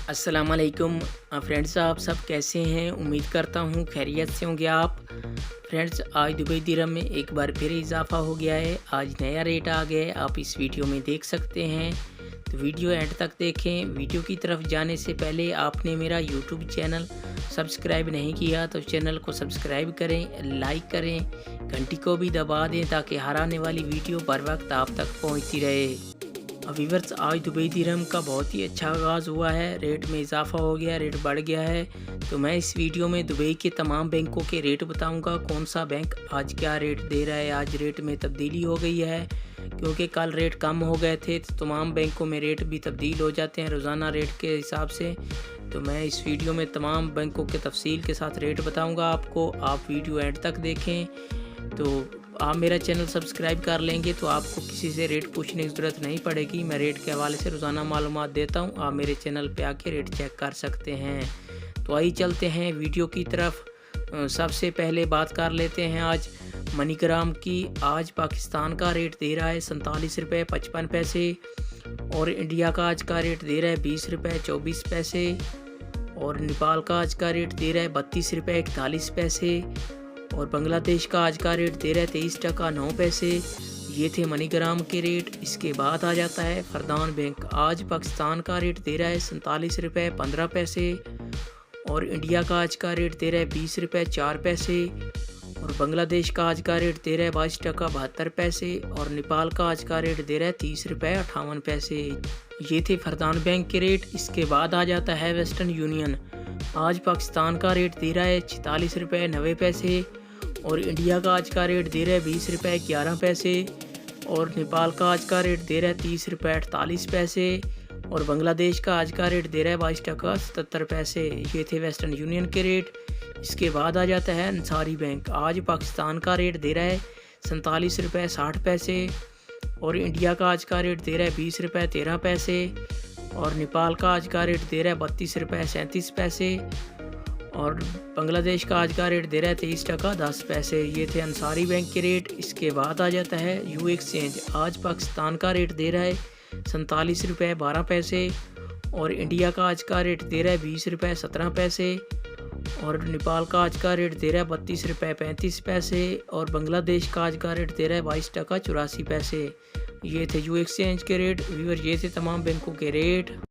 अस्सलाम वालेकुम फ्रेंड्स, आप सब कैसे हैं? उम्मीद करता हूँ खैरियत से होंगे आप। फ्रेंड्स, आज दुबई दिरहम में एक बार फिर इजाफ़ा हो गया है। आज नया रेट आ गया है, आप इस वीडियो में देख सकते हैं। तो वीडियो एंड तक देखें। वीडियो की तरफ जाने से पहले आपने मेरा यूट्यूब चैनल सब्सक्राइब नहीं किया तो चैनल को सब्सक्राइब करें, लाइक करें, घंटी को भी दबा दें ताकि हर आने वाली वीडियो बर वक्त आप तक पहुँचती रहे। व्यूअर्स, आज दुबई दिरहम का बहुत ही अच्छा आगाज़ हुआ है। रेट में इजाफा हो गया, रेट बढ़ गया है। तो मैं इस वीडियो में दुबई के तमाम बैंकों के रेट बताऊंगा, कौन सा बैंक आज क्या रेट दे रहा है। आज रेट में तब्दीली हो गई है क्योंकि कल रेट कम हो गए थे, तो तमाम बैंकों में रेट भी तब्दील हो जाते हैं रोज़ाना रेट के हिसाब से। तो मैं इस वीडियो में तमाम बैंकों के तफसील के साथ रेट बताऊँगा आपको। आप वीडियो एंड तक देखें। तो आप मेरा चैनल सब्सक्राइब कर लेंगे तो आपको किसी से रेट पूछने की ज़रूरत नहीं पड़ेगी। मैं रेट के हवाले से रोज़ाना मालूमात देता हूँ, आप मेरे चैनल पे आके रेट चेक कर सकते हैं। तो आइए चलते हैं वीडियो की तरफ। सबसे पहले बात कर लेते हैं आज मनीग्राम की। आज पाकिस्तान का रेट दे रहा है 47 रुपये 55 पैसे और इंडिया का आज का रेट दे रहा है 20 रुपये 24 पैसे और नेपाल का आज का रेट दे रहा है 32 रुपये 41 पैसे और बांग्लादेश का आज का रेट दे रहा है 23 टका 9 पैसे। ये थे मनीग्राम के रेट। इसके बाद आ जाता है फरदान बैंक। आज पाकिस्तान का रेट दे रहा है 47 रुपये 15 पैसे और इंडिया का आज का रेट दे रहा है 20 रुपये 4 पैसे और बांग्लादेश का आज का रेट दे रहा है 22 टका 72 पैसे और नेपाल का आज का रेट दे रहा है 30 रुपये 58 पैसे। ये थे फरदान बैंक के रेट। इसके बाद आ जाता है वेस्टर्न यूनियन। आज पाकिस्तान का रेट दे रहा है 46 रुपये 90 पैसे और इंडिया का आज का रेट दे रहा है 20 रुपये 11 पैसे और नेपाल का आज का रेट दे रहा है 30 रुपये 48 पैसे और बांग्लादेश का आज का रेट दे रहा है 22 टका 77 पैसे। ये थे वेस्टर्न यूनियन के रेट। इसके बाद आ जाता है अंसारी बैंक। आज पाकिस्तान का रेट दे रहा है 47 रुपये 60 पैसे और इंडिया का आज का रेट दे रहा है 20 रुपये 13 पैसे और नेपाल का आज का रेट दे रहा है 32 रुपये 37 पैसे और बांग्लादेश का आज का रेट दे रहा है 23 टका 10 पैसे। ये थे अंसारी बैंक के रेट। इसके बाद आ जाता है यू एक्सचेंज। आज पाकिस्तान का रेट दे रहा है 47 रुपये 12 पैसे और इंडिया का आज का रेट दे रहा है 20 रुपये 17 पैसे और नेपाल का आज का रेट दे रहा है 32 रुपये 35 पैसे और बांग्लादेश का आज का रेट दे रहा है 22 टका 84 पैसे। ये थे यू एक्सचेंज के रेट। व्यूअर, ये थे तमाम बैंकों के रेट।